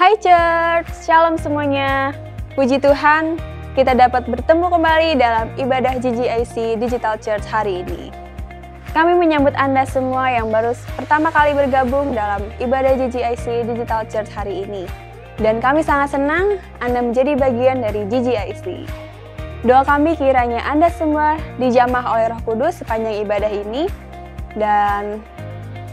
Hai Church, Shalom semuanya. Puji Tuhan, kita dapat bertemu kembali dalam ibadah GGIC Digital Church hari ini. Kami menyambut Anda semua yang baru pertama kali bergabung dalam ibadah GGIC Digital Church hari ini. Dan kami sangat senang Anda menjadi bagian dari GGIC. Doa kami kiranya Anda semua dijamah oleh Roh Kudus sepanjang ibadah ini. Dan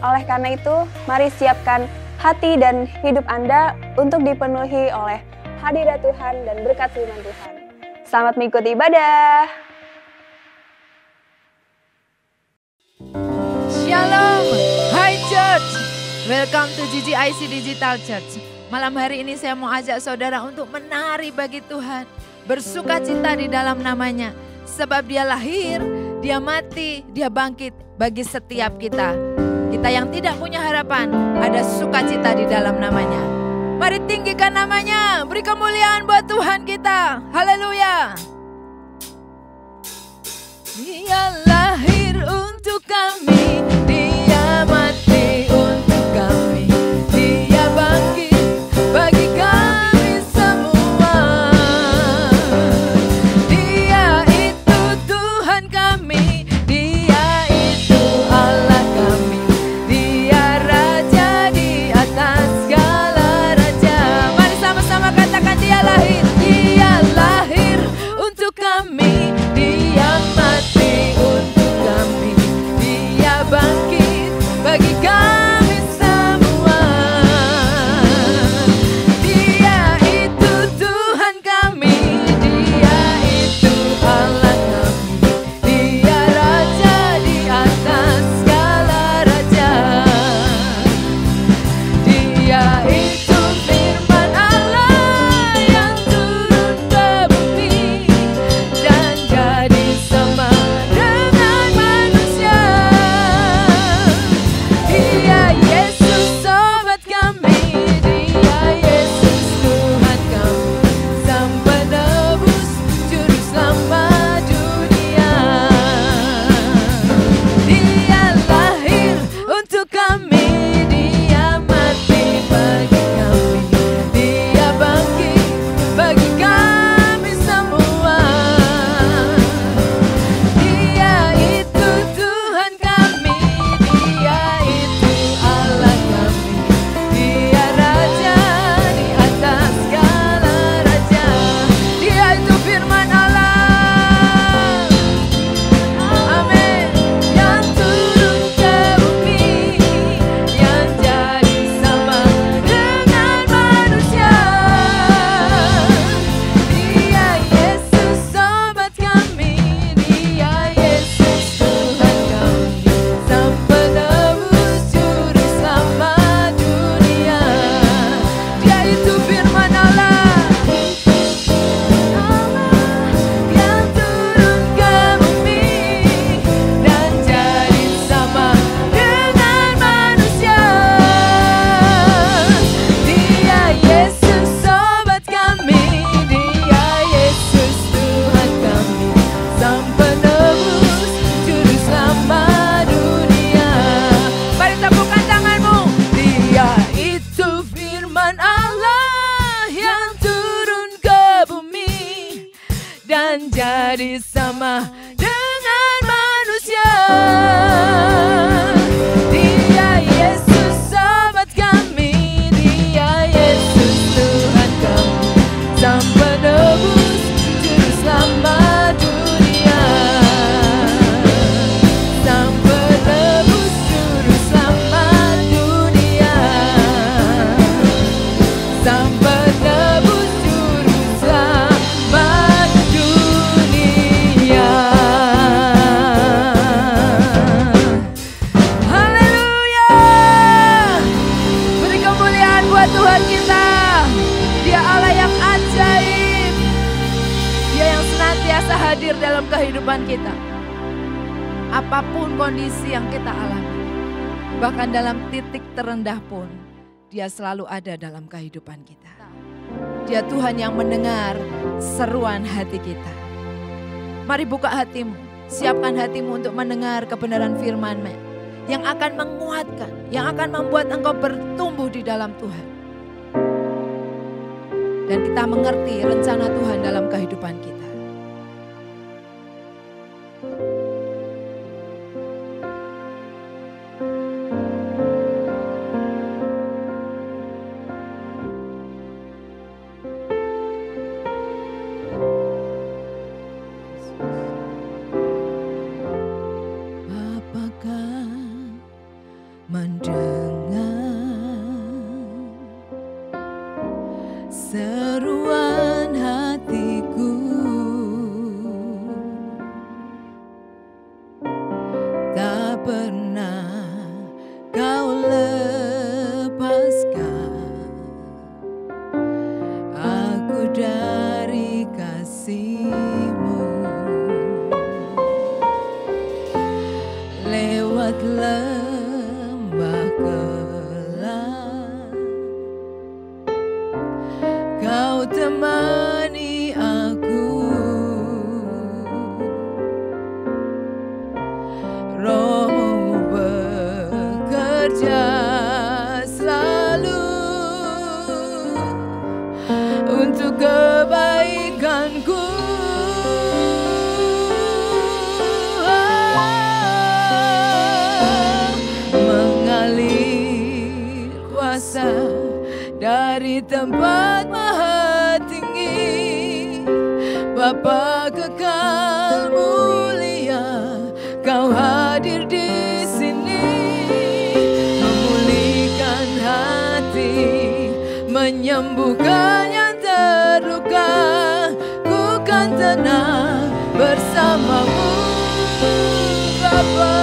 oleh karena itu, mari siapkan hati dan hidup Anda untuk dipenuhi oleh hadirat Tuhan dan berkat firman Tuhan. Selamat mengikuti ibadah. Shalom, Hai Church, welcome to GGIC Digital Church. Malam hari ini saya mau ajak saudara untuk menari bagi Tuhan, bersuka cita di dalam namanya. Sebab dia lahir, dia mati, dia bangkit bagi setiap kita. Kita yang tidak punya harapan, ada sukacita di dalam namanya. Mari tinggikan namanya, beri kemuliaan buat Tuhan kita. Haleluya. Dia lahir untuk kami, dia mati untuk kami, dia bangkit bagi kami semua. Dia itu Tuhan kami, dia itu Allah kami. Jadi sama dengan manusia. Dia Yesus sobat kami, dia Yesus Tuhan kami, Sang Penebus Juru Selamat dunia. Sang Penebus Juru Selamat dunia. Sang Penebus Juru Selamat dunia. Haleluya. Beri kemuliaan buat Tuhan kita. Dia Allah yang ajaib. Dia yang senantiasa hadir dalam kehidupan kita. Apapun kondisi yang kita alami, bahkan dalam titik terendah pun, Dia selalu ada dalam kehidupan kita. Dia Tuhan yang mendengar seruan hati kita. Mari buka hatimu, siapkan hatimu untuk mendengar kebenaran firman-Nya yang akan menguatkan, yang akan membuat engkau bertumbuh di dalam Tuhan. dan kita mengerti rencana Tuhan dalam kehidupan kita. Seruan hatiku, tak pernah kau lepaskan aku dari kasih-Mu. Lewat lembah gelap Kau temani aku, Roh-Mu bekerja selalu untuk kebaikanku. Mengalir kuasa dari tempat maha tinggi, Bapa kekal mulia, Kau hadir di sini, memulihkan hati, menyembuhkan yang terluka. Ku kan tenang bersama-Mu, Bapa.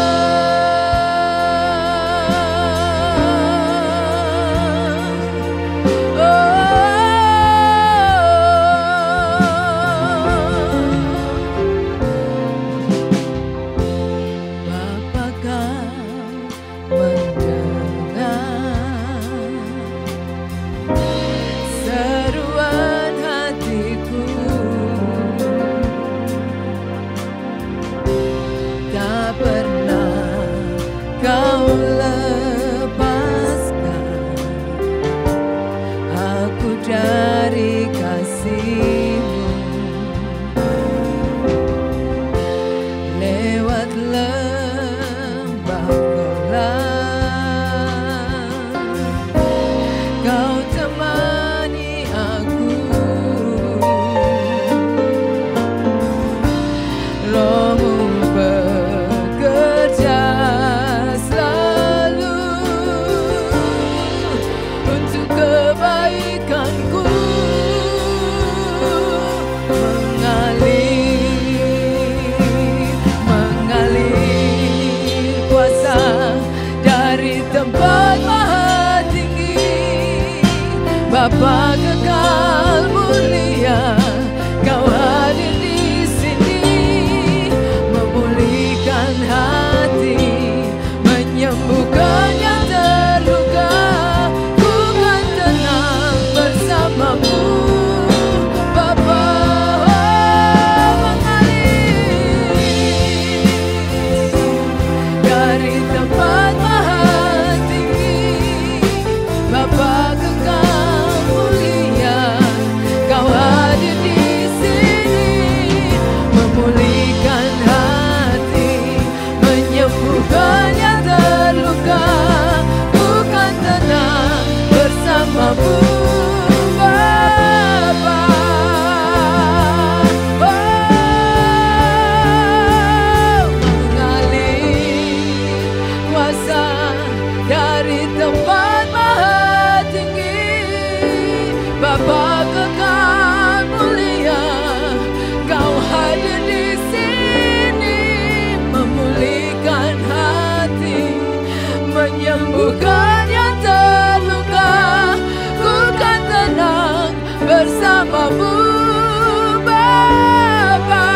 Bapa kekal mulia, Kau hadir di sini, memulihkan hati, menyembuhkan yang terluka. Ku kan tenang bersama-Mu, Bapa. Mengalir dari tempat maha tinggi, Bapa kekal menyembuhkan yang terluka. Ku kan tenang bersama-Mu, Bapa.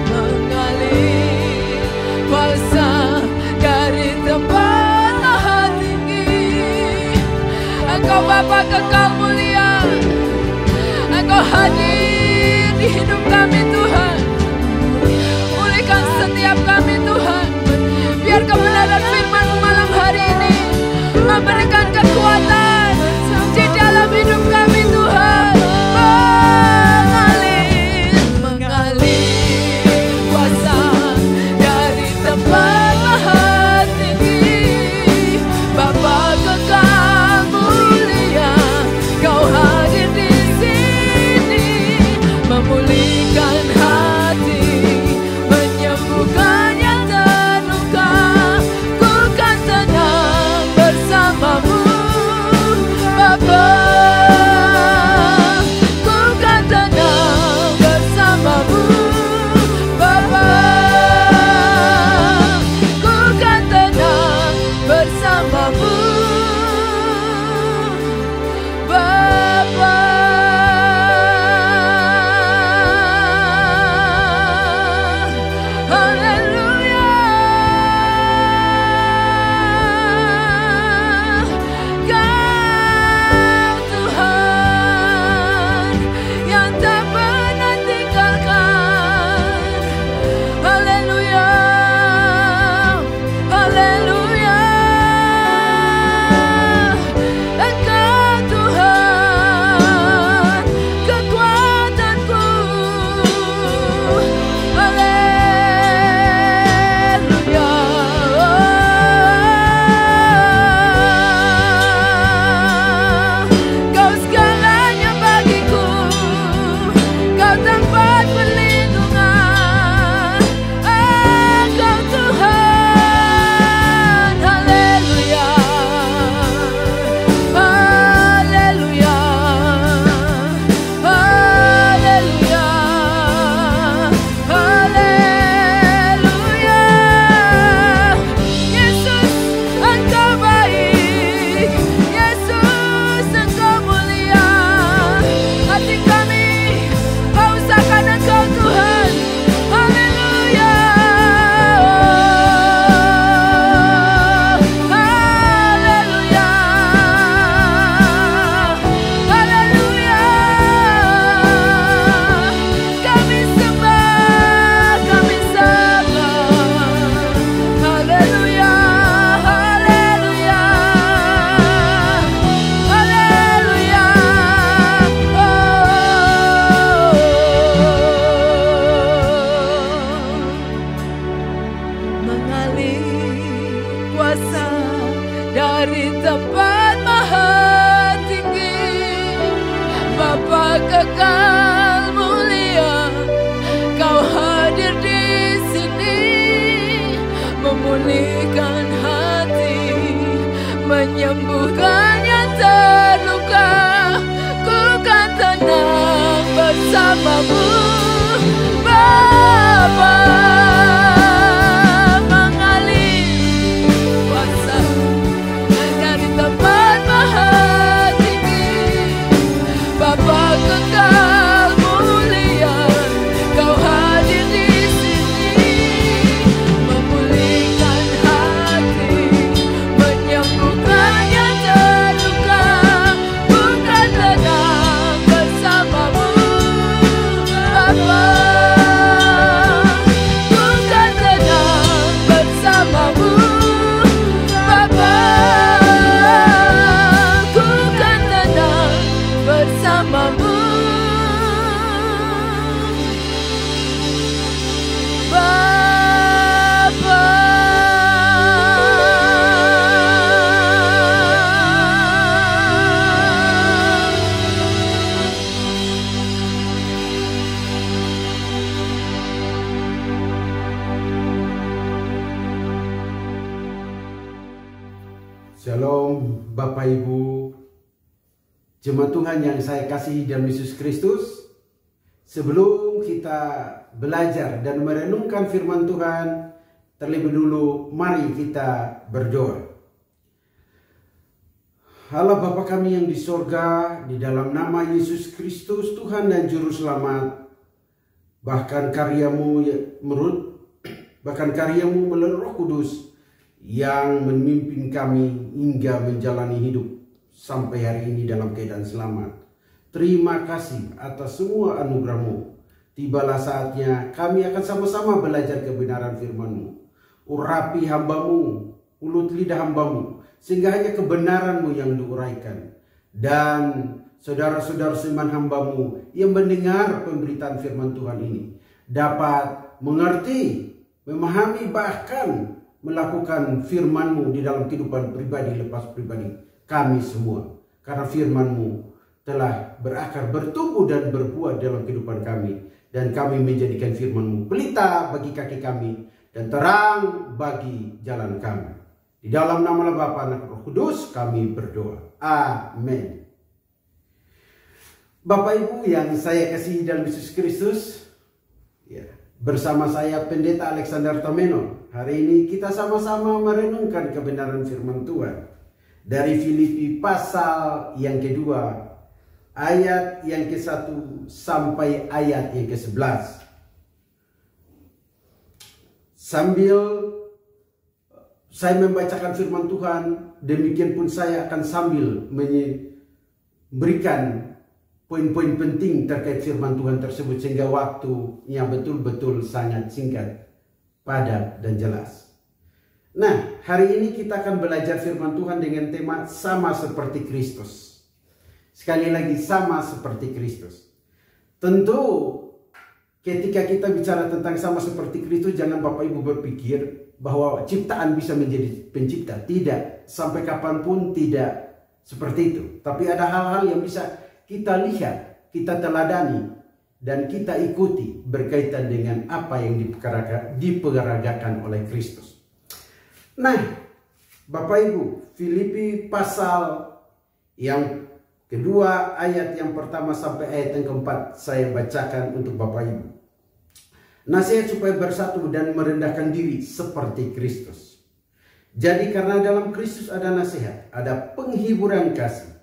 Mengalir kuasa dari tempat maha tinggi, Engkau Bapa kekal mulia, Engkau hadir di hidup kami Tuhan. Pulihkan setiap kami Tuhan. Biar kebenaran firman-Mu malam hari ini memberikan kekuatan di dalam hidup kami Tuhan. Bapak Ibu, jemaat Tuhan yang saya kasihi dalam Yesus Kristus, sebelum kita belajar dan merenungkan firman Tuhan, terlebih dulu mari kita berdoa. Allah Bapa kami yang di sorga, di dalam nama Yesus Kristus Tuhan dan Juru Selamat, bahkan karyamu melalui Roh Kudus yang memimpin kami hingga menjalani hidup sampai hari ini dalam keadaan selamat. Terima kasih atas semua anugerah-Mu. Tibalah saatnya kami akan sama-sama belajar kebenaran firman-Mu. Urapi hamba-Mu, mulut lidah hamba-Mu, sehingga hanya kebenaran-Mu yang diuraikan. Dan saudara-saudara seiman hamba-Mu yang mendengar pemberitaan firman Tuhan ini dapat mengerti, memahami, bahkan melakukan firman-Mu di dalam kehidupan pribadi lepas pribadi kami semua. Karena firman-Mu telah berakar, bertumbuh dan berbuah dalam kehidupan kami. Dan kami menjadikan firman-Mu pelita bagi kaki kami dan terang bagi jalan kami. Di dalam nama Bapa, Anak, Roh Kudus kami berdoa. Amin. Bapak Ibu yang saya kasihi dalam Yesus Kristus, ya, bersama saya Pendeta Alexander Tameno. Hari ini kita sama-sama merenungkan kebenaran firman Tuhan dari Filipi pasal yang kedua, ayat yang ke-1 sampai ayat yang ke-11. Sambil saya membacakan firman Tuhan, demikian pun saya akan sambil memberikan poin-poin penting terkait firman Tuhan tersebut, sehingga waktunya betul-betul sangat singkat, padat dan jelas. Nah, hari ini kita akan belajar firman Tuhan dengan tema sama seperti Kristus. Sekali lagi, sama seperti Kristus. Tentu ketika kita bicara tentang sama seperti Kristus, jangan Bapak Ibu berpikir bahwa ciptaan bisa menjadi pencipta. Tidak, sampai kapanpun tidak seperti itu. Tapi ada hal-hal yang bisa kita lihat, kita teladani, dan kita ikuti berkaitan dengan apa yang diperagakan oleh Kristus. Nah, Bapak Ibu, Filipi pasal yang kedua, ayat yang pertama sampai ayat yang keempat saya bacakan untuk Bapak Ibu. Nasihat supaya bersatu dan merendahkan diri seperti Kristus. Jadi karena dalam Kristus ada nasihat, ada penghiburan kasih,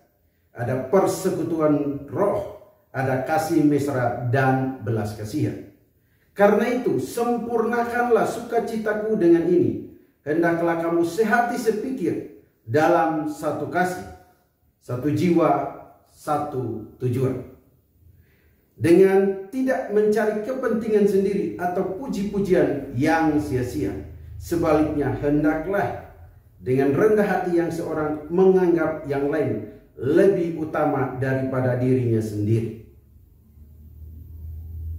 ada persekutuan roh, ada kasih mesra dan belas kasihan. Karena itu sempurnakanlah sukacitaku dengan ini. Hendaklah kamu sehati sepikir dalam satu kasih, satu jiwa, satu tujuan. Dengan tidak mencari kepentingan sendiri atau puji-pujian yang sia-sia. Sebaliknya hendaklah dengan rendah hati yang seorang menganggap yang lain lebih utama daripada dirinya sendiri.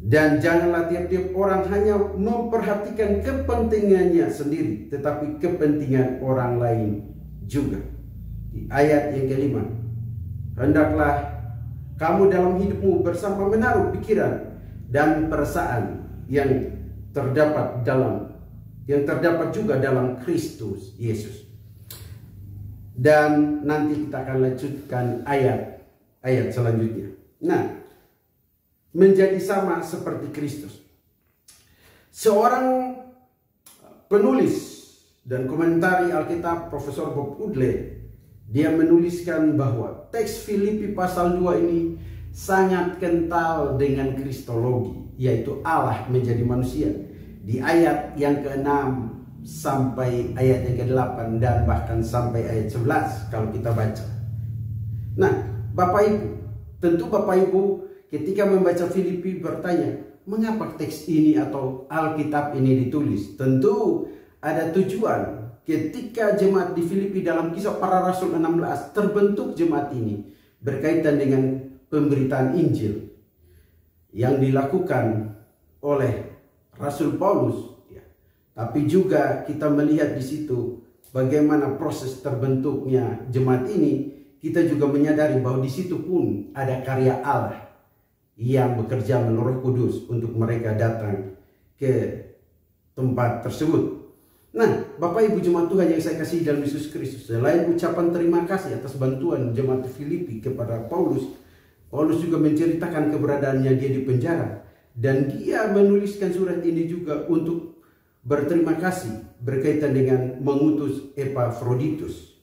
Dan janganlah tiap-tiap orang hanya memperhatikan kepentingannya sendiri, tetapi kepentingan orang lain juga. Di ayat yang kelima, hendaklah kamu dalam hidupmu bersama menaruh pikiran dan perasaan yang terdapat juga dalam Kristus Yesus. Dan nanti kita akan lanjutkan ayat selanjutnya. Nah, menjadi sama seperti Kristus. Seorang penulis dan komentari Alkitab, Profesor Bob Woodley, dia menuliskan bahwa teks Filipi pasal 2 ini sangat kental dengan kristologi, yaitu Allah menjadi manusia. Di ayat yang ke-6 sampai ayat yang ke-8 dan bahkan sampai ayat 11 kalau kita baca. Nah, Bapak Ibu, tentu Bapak Ibu ketika membaca Filipi bertanya, mengapa teks ini atau Alkitab ini ditulis? Tentu ada tujuan. Ketika jemaat di Filipi dalam Kisah Para Rasul 16 terbentuk jemaat ini berkaitan dengan pemberitaan Injil yang dilakukan oleh Rasul Paulus, ya. Tapi juga kita melihat di situ bagaimana proses terbentuknya jemaat ini. Kita juga menyadari bahwa di situ pun ada karya Allah yang bekerja melalui Roh Kudus untuk mereka datang ke tempat tersebut. Nah, Bapak Ibu jemaat Tuhan yang saya kasih dalam Yesus Kristus, selain ucapan terima kasih atas bantuan jemaat Filipi kepada Paulus, Paulus juga menceritakan keberadaannya dia di penjara. Dan dia menuliskan surat ini juga untuk berterima kasih berkaitan dengan mengutus Epafroditus.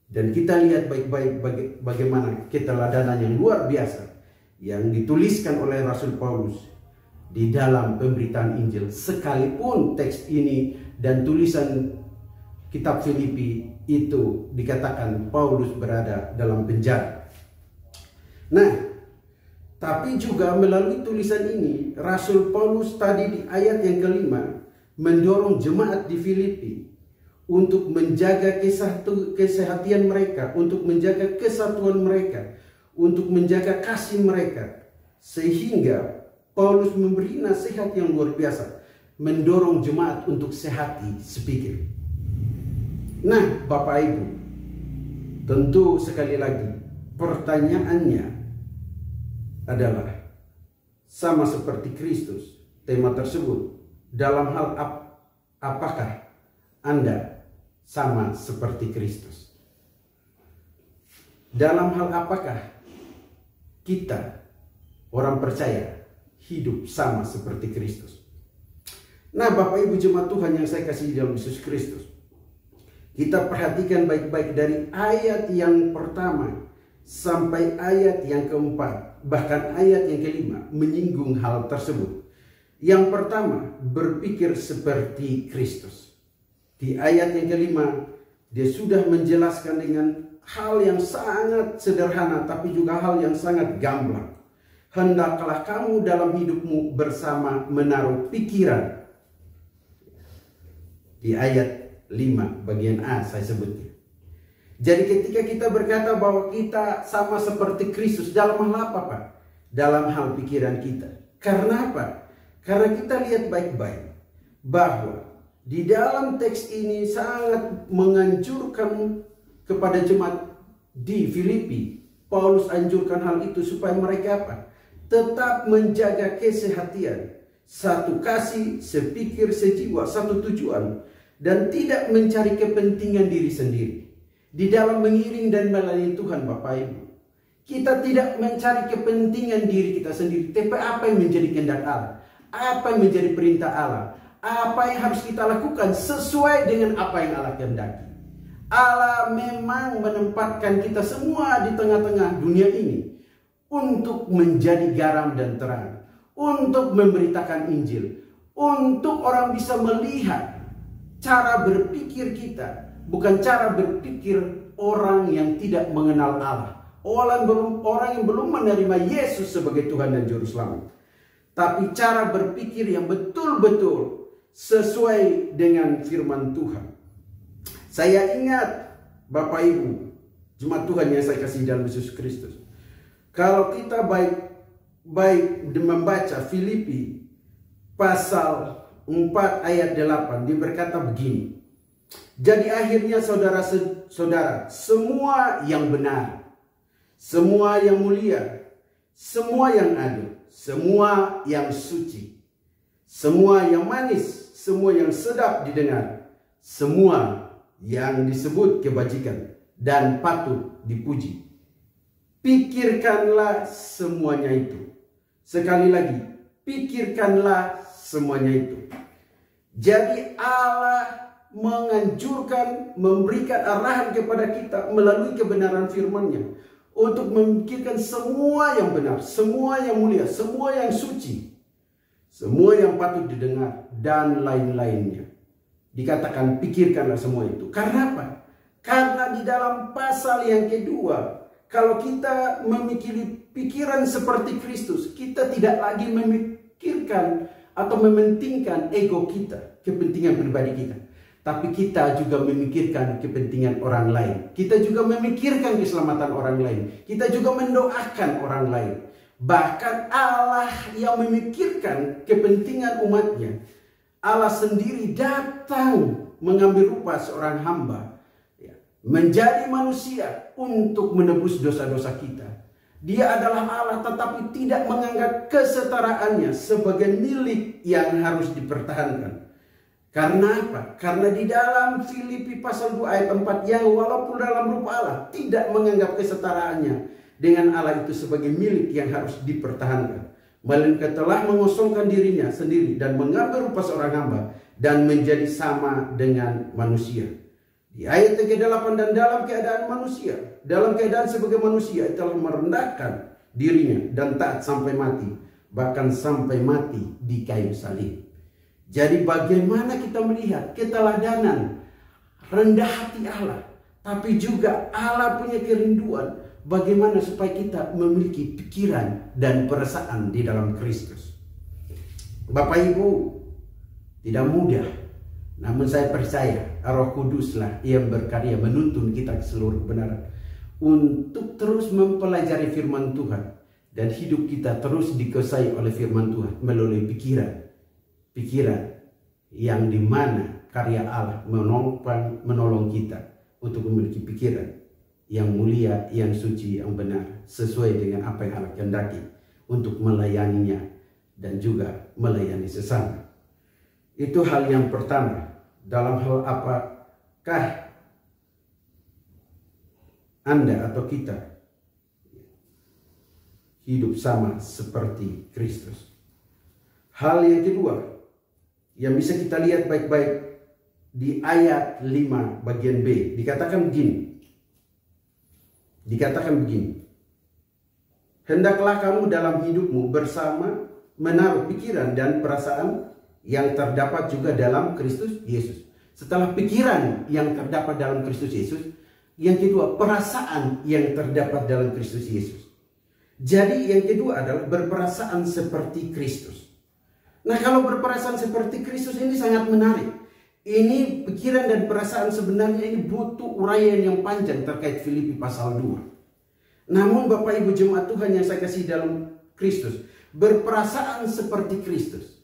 Dan kita lihat baik-baik bagaimana keteladanan yang luar biasa yang dituliskan oleh Rasul Paulus di dalam pemberitaan Injil. Sekalipun teks ini dan tulisan kitab Filipi itu dikatakan Paulus berada dalam penjara. Nah, tapi juga melalui tulisan ini Rasul Paulus tadi di ayat yang kelima mendorong jemaat di Filipi untuk menjaga kesehatan mereka, untuk menjaga kesatuan mereka, untuk menjaga kasih mereka. Sehingga Paulus memberi nasihat yang luar biasa, mendorong jemaat untuk sehati sepikir. Nah, Bapak Ibu, tentu sekali lagi pertanyaannya adalah sama seperti Kristus. Tema tersebut dalam hal apakah Anda sama seperti Kristus? Dalam hal apakah kita orang percaya hidup sama seperti Kristus? Nah, Bapak Ibu jemaat Tuhan yang saya kasih dalam Yesus Kristus, kita perhatikan baik-baik dari ayat yang pertama sampai ayat yang keempat, bahkan ayat yang kelima menyinggung hal tersebut. Yang pertama, berpikir seperti Kristus. Di ayat yang kelima, dia sudah menjelaskan dengan hal yang sangat sederhana tapi juga hal yang sangat gamblang. Hendaklah kamu dalam hidupmu bersama menaruh pikiran. Di ayat 5 bagian A saya sebutnya. Jadi ketika kita berkata bahwa kita sama seperti Kristus, dalam hal apa, Pak? Dalam hal pikiran kita. Karena apa? Karena kita lihat baik-baik bahwa di dalam teks ini sangat menganjurkan kepada jemaat di Filipi. Paulus anjurkan hal itu supaya mereka apa? Tetap menjaga kesehatan, satu kasih, sepikir, sejiwa, satu tujuan, dan tidak mencari kepentingan diri sendiri. Di dalam mengiring dan melayani Tuhan, Bapak Ibu, kita tidak mencari kepentingan diri kita sendiri, tapi apa yang menjadi kehendak Allah, apa yang menjadi perintah Allah, apa yang harus kita lakukan sesuai dengan apa yang Allah kehendaki. Allah memang menempatkan kita semua di tengah-tengah dunia ini untuk menjadi garam dan terang, untuk memberitakan Injil, untuk orang bisa melihat cara berpikir kita, bukan cara berpikir orang yang tidak mengenal Allah, orang yang belum menerima Yesus sebagai Tuhan dan Juru Selamat, tapi cara berpikir yang betul-betul sesuai dengan firman Tuhan. Saya ingat Bapak Ibu, jemaat Tuhan yang saya kasih dalam Yesus Kristus, kalau kita baik membaca Filipi pasal 4 ayat 8, dia berkata begini. Jadi akhirnya saudara-saudara, semua yang benar, semua yang mulia, semua yang adil, semua yang suci, semua yang manis, semua yang sedap didengar, semua yang disebut kebajikan dan patut dipuji, pikirkanlah semuanya itu. Sekali lagi, pikirkanlah semuanya itu. Jadi Allah menganjurkan, memberikan arahan kepada kita melalui kebenaran firman-Nya untuk memikirkan semua yang benar, semua yang mulia, semua yang suci, semua yang patut didengar, dan lain-lainnya. Dikatakan pikirkanlah semua itu. Karena apa? Karena di dalam pasal yang kedua, kalau kita memiliki pikiran seperti Kristus, kita tidak lagi memikirkan atau mementingkan ego kita, kepentingan pribadi kita. Tapi kita juga memikirkan kepentingan orang lain. Kita juga memikirkan keselamatan orang lain. Kita juga mendoakan orang lain. Bahkan Allah yang memikirkan kepentingan umatnya, Allah sendiri datang mengambil rupa seorang hamba, menjadi manusia untuk menebus dosa-dosa kita. Dia adalah Allah tetapi tidak menganggap kesetaraannya sebagai milik yang harus dipertahankan. Karena apa? Karena di dalam Filipi pasal 2 ayat 4 yang walaupun dalam rupa Allah tidak menganggap kesetaraannya dengan Allah itu sebagai milik yang harus dipertahankan, melainkan telah mengosongkan dirinya sendiri dan mengambil rupa seorang hamba dan menjadi sama dengan manusia. Di ayat ke-8, dan dalam keadaan manusia, dalam keadaan sebagai manusia telah merendahkan dirinya dan taat sampai mati, bahkan sampai mati di kayu salib. Jadi bagaimana kita melihat keteladanan rendah hati Allah, tapi juga Allah punya kerinduan bagaimana supaya kita memiliki pikiran dan perasaan di dalam Kristus. Bapak Ibu, tidak mudah, namun saya percaya Roh Kuduslah yang berkarya menuntun kita ke seluruh kebenaran untuk terus mempelajari firman Tuhan, dan hidup kita terus dikuasai oleh firman Tuhan melalui pikiran yang dimana karya Allah menolong kita untuk memiliki pikiran yang mulia, yang suci, yang benar, sesuai dengan apa yang Allah kehendaki untuk melayaninya dan juga melayani sesama. Itu hal yang pertama. Dalam hal apakah Anda atau kita hidup sama seperti Kristus? Hal yang kedua yang bisa kita lihat baik-baik di ayat 5 bagian B, dikatakan begini. Hendaklah kamu dalam hidupmu bersama menaruh pikiran dan perasaan yang terdapat juga dalam Kristus Yesus. Setelah pikiran yang terdapat dalam Kristus Yesus, yang kedua perasaan yang terdapat dalam Kristus Yesus. Jadi yang kedua adalah berperasaan seperti Kristus. Nah, kalau berperasaan seperti Kristus ini sangat menarik. Ini pikiran dan perasaan sebenarnya ini butuh uraian yang panjang terkait Filipi pasal 2. Namun Bapak Ibu jemaat Tuhan yang saya kasih dalam Kristus, berperasaan seperti Kristus.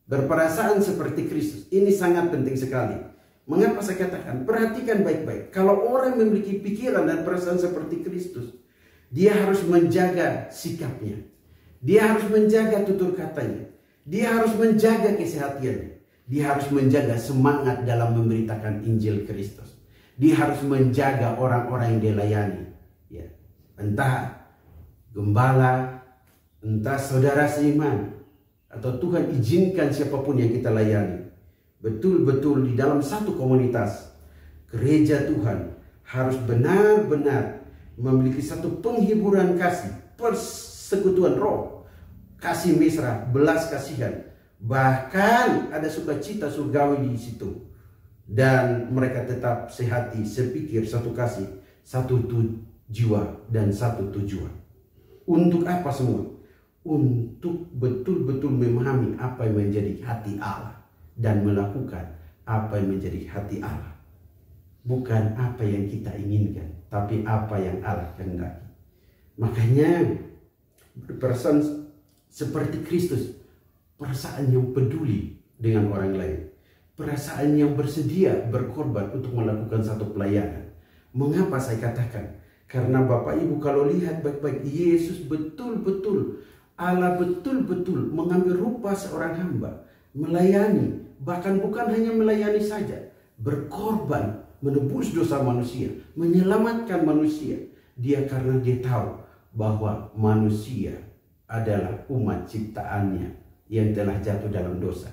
Berperasaan seperti Kristus ini sangat penting sekali. Mengapa saya katakan? Perhatikan baik-baik. Kalau orang memiliki pikiran dan perasaan seperti Kristus, dia harus menjaga sikapnya. Dia harus menjaga tutur katanya. Dia harus menjaga kesehatiannya. Dia harus menjaga semangat dalam memberitakan Injil Kristus. Dia harus menjaga orang-orang yang dia layani. Ya. Entah gembala, entah saudara seiman, atau Tuhan izinkan siapapun yang kita layani. Betul-betul di dalam satu komunitas, gereja Tuhan harus benar-benar memiliki satu penghiburan kasih, persekutuan roh, kasih mesra, belas kasihan, bahkan ada sukacita surgawi di situ, dan mereka tetap sehati, sepikir, satu kasih, satu jiwa dan satu tujuan. Untuk apa semua? Untuk betul-betul memahami apa yang menjadi hati Allah dan melakukan apa yang menjadi hati Allah. Bukan apa yang kita inginkan, tapi apa yang Allah kehendaki. Makanya berperasaan seperti Kristus, perasaan yang peduli dengan orang lain, perasaan yang bersedia berkorban untuk melakukan satu pelayanan. Mengapa saya katakan? Karena Bapak Ibu kalau lihat baik-baik, Yesus betul-betul, Allah betul-betul mengambil rupa seorang hamba, melayani, bahkan bukan hanya melayani saja, berkorban, menebus dosa manusia, menyelamatkan manusia. Dia karena dia tahu bahwa manusia adalah umat ciptaannya yang telah jatuh dalam dosa.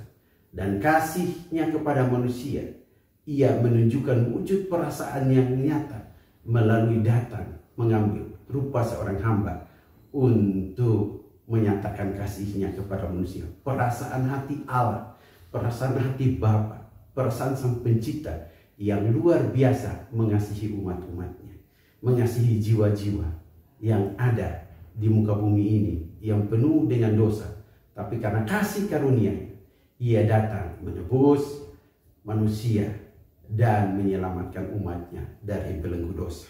Dan kasihnya kepada manusia, ia menunjukkan wujud perasaan yang nyata melalui datang mengambil rupa seorang hamba untuk menyatakan kasihnya kepada manusia. Perasaan hati Allah, perasaan hati Bapa, perasaan Sang Pencipta yang luar biasa mengasihi umat-umatnya, mengasihi jiwa-jiwa yang ada di muka bumi ini yang penuh dengan dosa, tapi karena kasih karunia-Nya ia datang menebus manusia dan menyelamatkan umatnya dari belenggu dosa.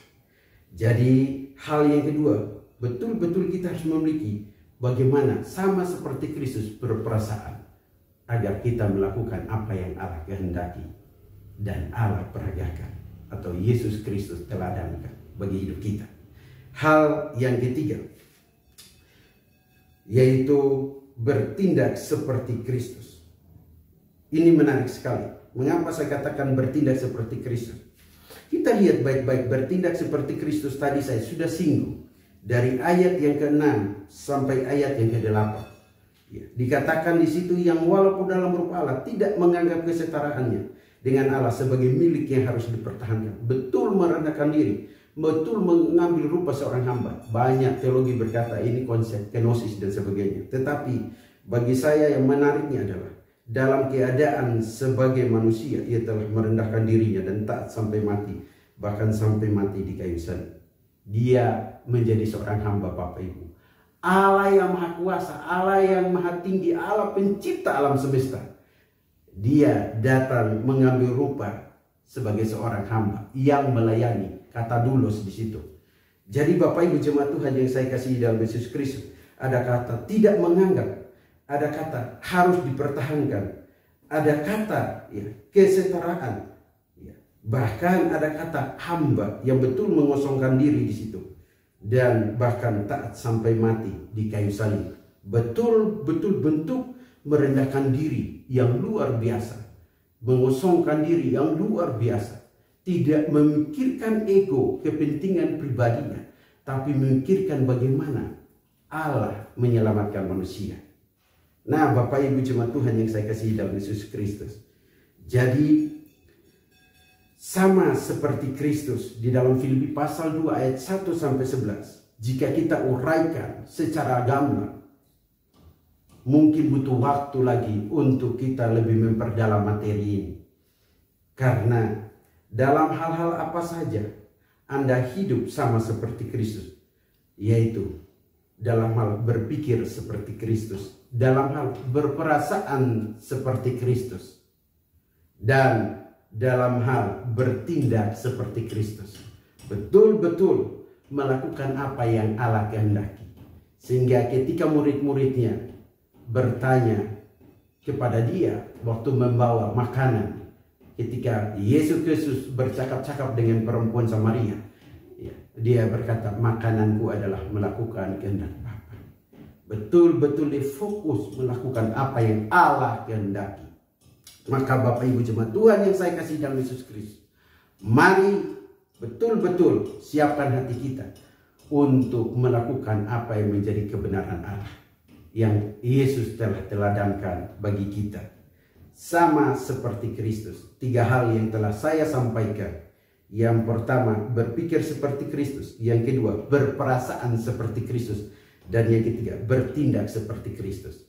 Jadi hal yang kedua, betul-betul kita harus memiliki bagaimana sama seperti Kristus berperasaan agar kita melakukan apa yang Allah kehendaki dan Allah peragakan atau Yesus Kristus teladankan bagi hidup kita. Hal yang ketiga, yaitu bertindak seperti Kristus. Ini menarik sekali. Mengapa saya katakan bertindak seperti Kristus? Kita lihat baik-baik, bertindak seperti Kristus tadi saya sudah singgung. Dari ayat yang ke-6 sampai ayat yang ke-8. Ya, dikatakan di situ yang walaupun dalam rupa Allah tidak menganggap kesetaraannya dengan Allah sebagai milik yang harus dipertahankan. Betul merendahkan diri, betul mengambil rupa seorang hamba. Banyak teologi berkata ini konsep kenosis dan sebagainya. Tetapi bagi saya yang menariknya adalah dalam keadaan sebagai manusia ia telah merendahkan dirinya dan taat sampai mati, bahkan sampai mati di kayu salib. Dia menjadi seorang hamba, Bapak Ibu. Allah yang maha kuasa, Allah yang maha tinggi, Allah pencipta alam semesta. Dia datang mengambil rupa sebagai seorang hamba yang melayani. Kata doulos di situ. Jadi Bapak Ibu jemaat Tuhan yang saya kasihi dalam Yesus Kristus, ada kata tidak menganggap, ada kata harus dipertahankan, ada kata ya, kesetaraan, ya. Bahkan ada kata hamba yang betul mengosongkan diri di situ. Dan bahkan taat sampai mati di kayu salib. Betul-betul bentuk merendahkan diri yang luar biasa. Mengosongkan diri yang luar biasa. Tidak memikirkan ego, kepentingan pribadinya. Tapi memikirkan bagaimana Allah menyelamatkan manusia. Nah Bapak Ibu jemaat Tuhan yang saya kasihi dalam Yesus Kristus. Jadi sama seperti Kristus di dalam Filipi pasal 2 ayat 1 sampai 11. Jika kita uraikan secara gamblang, mungkin butuh waktu lagi untuk kita lebih memperdalam materi ini. Karena dalam hal-hal apa saja Anda hidup sama seperti Kristus, yaitu dalam hal berpikir seperti Kristus, dalam hal berperasaan seperti Kristus, dan dalam hal bertindak seperti Kristus. Betul-betul melakukan apa yang Allah kehendaki. Sehingga ketika murid-muridnya bertanya kepada dia waktu membawa makanan, ketika Yesus Kristus bercakap-cakap dengan perempuan Samaria, ya, dia berkata, makananku adalah melakukan kehendak Bapa. Betul-betul dia fokus melakukan apa yang Allah kehendaki. Maka Bapak Ibu jemaat Tuhan yang saya kasih dalam Yesus Kristus, mari betul-betul siapkan hati kita untuk melakukan apa yang menjadi kebenaran Allah yang Yesus telah teladankan bagi kita. Sama seperti Kristus. 3 hal yang telah saya sampaikan. Yang pertama, berpikir seperti Kristus. Yang kedua, berperasaan seperti Kristus. Dan yang ketiga, bertindak seperti Kristus.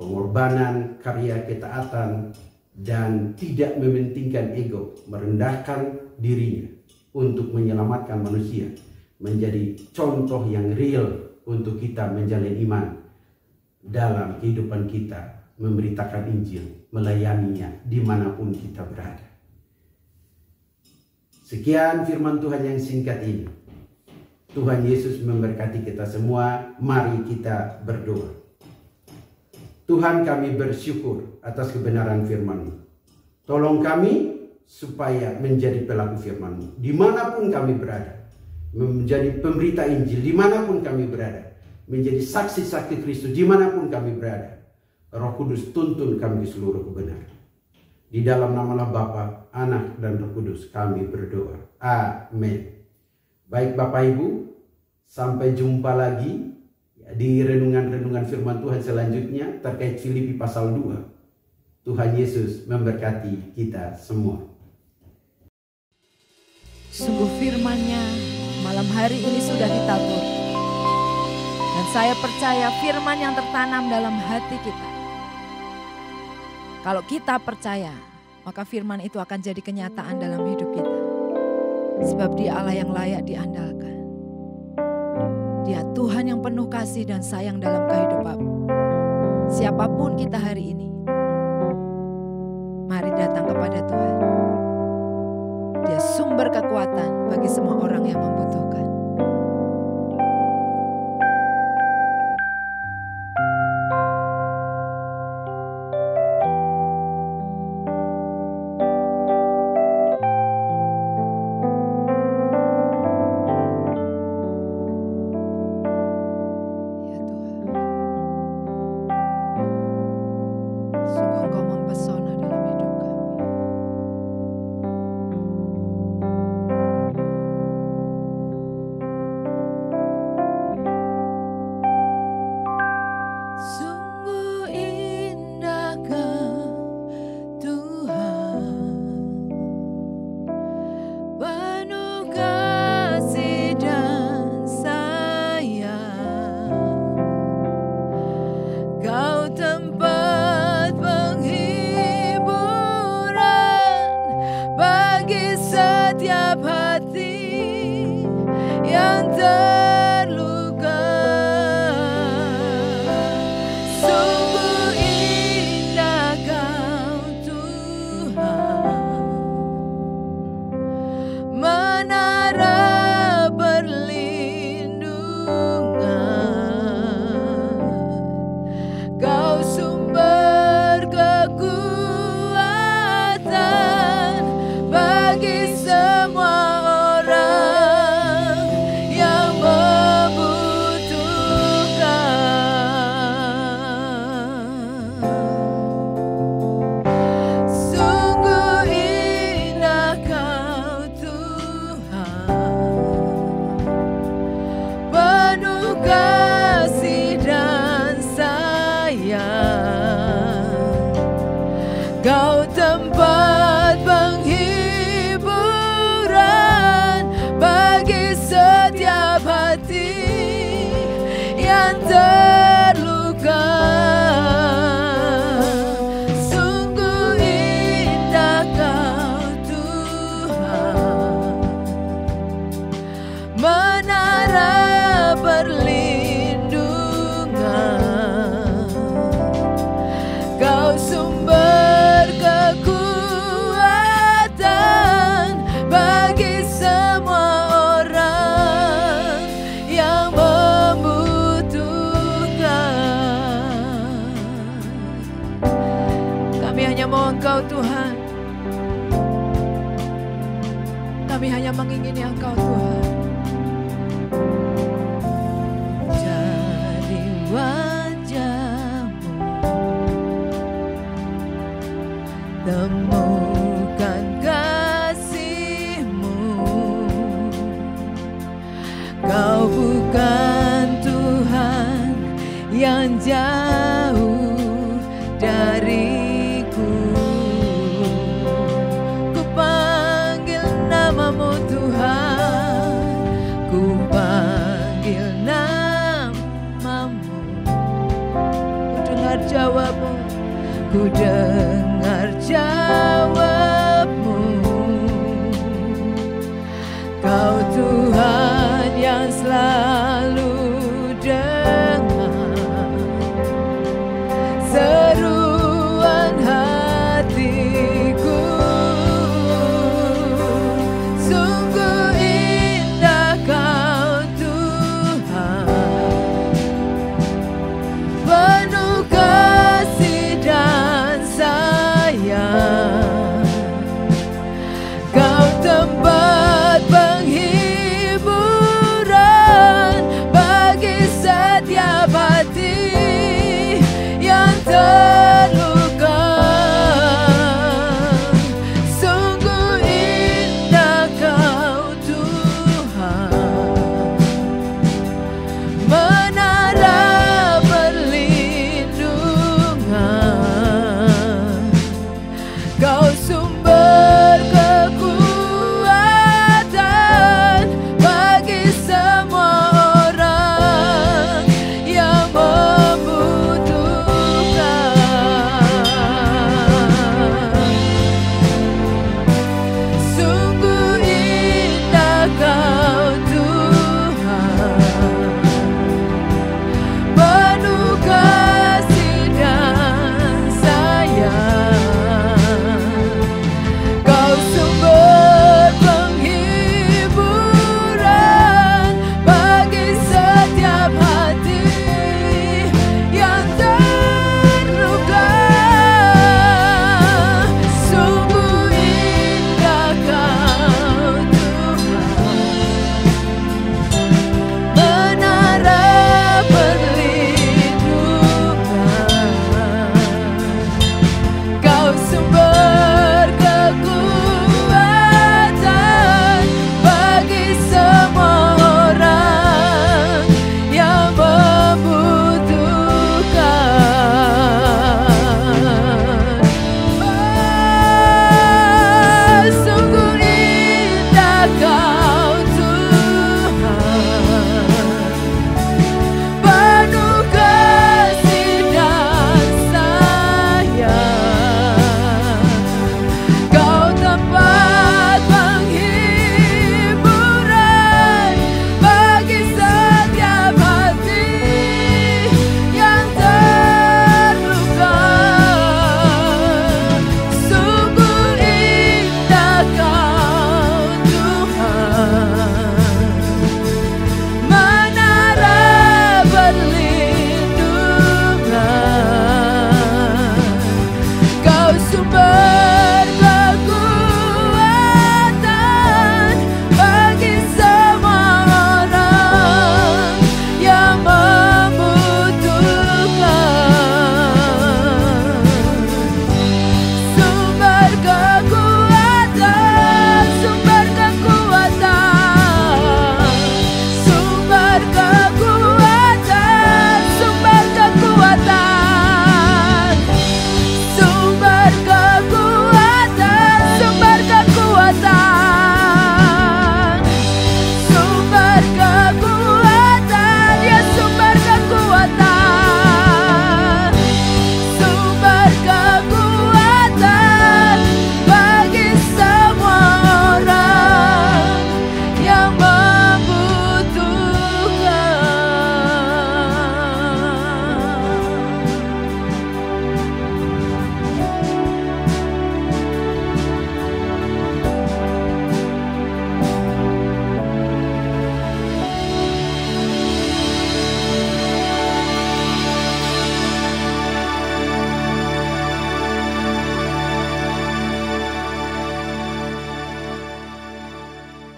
Pengorbanan, karya ketaatan, dan tidak mementingkan ego, merendahkan dirinya untuk menyelamatkan manusia, menjadi contoh yang real untuk kita menjalin iman dalam kehidupan kita, memberitakan Injil, melayaninya dimanapun kita berada. Sekian firman Tuhan yang singkat ini. Tuhan Yesus memberkati kita semua. Mari kita berdoa. Tuhan, kami bersyukur atas kebenaran firman-Mu. Tolong kami supaya menjadi pelaku firman-Mu dimanapun kami berada. Menjadi pemberita Injil dimanapun kami berada. Menjadi saksi-saksi Kristus dimanapun kami berada. Roh Kudus tuntun kami di seluruh kebenaran. Di dalam nama Bapa, Anak, dan Roh Kudus kami berdoa. Amin. Baik Bapak Ibu, sampai jumpa lagi di renungan-renungan firman Tuhan selanjutnya terkait Filipi pasal 2. Tuhan Yesus memberkati kita semua. Sungguh firman-Nya malam hari ini sudah ditabur. Dan saya percaya firman yang tertanam dalam hati kita. Kalau kita percaya, maka firman itu akan jadi kenyataan dalam hidup kita. Sebab Dia Allah yang layak diandalkan. Dia Tuhan yang penuh kasih dan sayang dalam kehidupan. Siapapun kita hari ini, mari datang kepada Tuhan. Dia sumber kekuatan bagi semua orang yang membutuhkan. Sungguh Engkau mempesona dalam kasih dan sayang. Kau tempat penghiburan bagi setiap hati yang terluka. Sungguh indah Kau Tuhan, menara perlindungan. Kau sumber kekuatan bagi semua orang yang membutuhkan. Kami hanya mau Engkau Tuhan. Kami hanya mengingini Engkau Tuhan. Dari wajah-Mu temukan kasih-Mu. Kau bukan Tuhan yang jauh dariku. Ku panggil nama-Mu Tuhan, ku panggil nama-Mu. Ku dengar jawab-Mu, ku dengar jawab-Mu. Kau Tuhan yang selalu dengar seruan hatiku. Sungguh indah Kau Tuhan, penuh kasih dan sayang.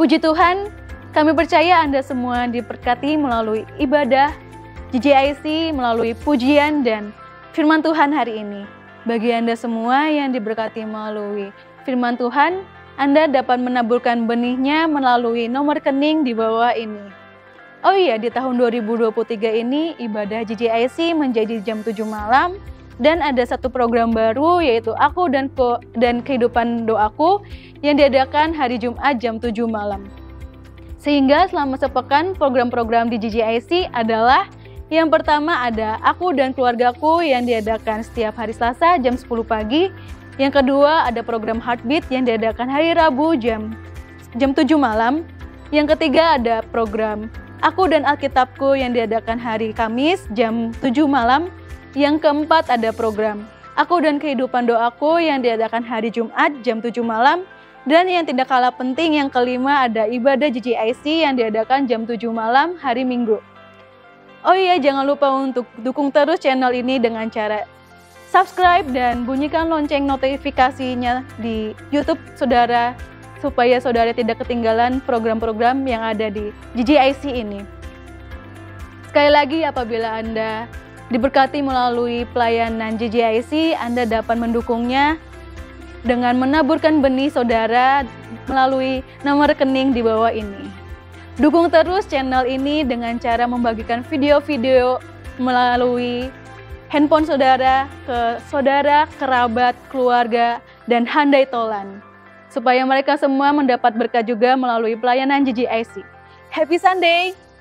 Puji Tuhan, kami percaya Anda semua diberkati melalui ibadah GJIC, melalui pujian dan firman Tuhan hari ini. Bagi Anda semua yang diberkati melalui firman Tuhan, Anda dapat menaburkan benihnya melalui nomor rekening di bawah ini. Oh iya, di tahun 2023 ini ibadah GJIC menjadi jam 7 malam dan ada satu program baru yaitu Aku dan Kehidupan Doaku yang diadakan hari Jumat jam 7 malam. Sehingga selama sepekan program-program di GJIC adalah yang pertama ada Aku dan Keluargaku yang diadakan setiap hari Selasa jam 10 pagi. Yang kedua ada program Heartbeat yang diadakan hari Rabu jam 7 malam. Yang ketiga ada program Aku dan Alkitabku yang diadakan hari Kamis jam 7 malam. Yang keempat ada program Aku dan Kehidupan Doaku yang diadakan hari Jumat jam 7 malam. Dan yang tidak kalah penting yang kelima ada ibadah GJIC yang diadakan jam 7 malam hari Minggu. Oh iya, jangan lupa untuk dukung terus channel ini dengan cara subscribe dan bunyikan lonceng notifikasinya di YouTube saudara supaya saudara tidak ketinggalan program-program yang ada di GJIC ini. Sekali lagi, apabila Anda diberkati melalui pelayanan GJIC, Anda dapat mendukungnya dengan menaburkan benih saudara melalui nomor rekening di bawah ini. Dukung terus channel ini dengan cara membagikan video-video melalui handphone saudara ke saudara, kerabat, keluarga, dan handai tolan. Supaya mereka semua mendapat berkat juga melalui pelayanan GJIC. Happy Sunday!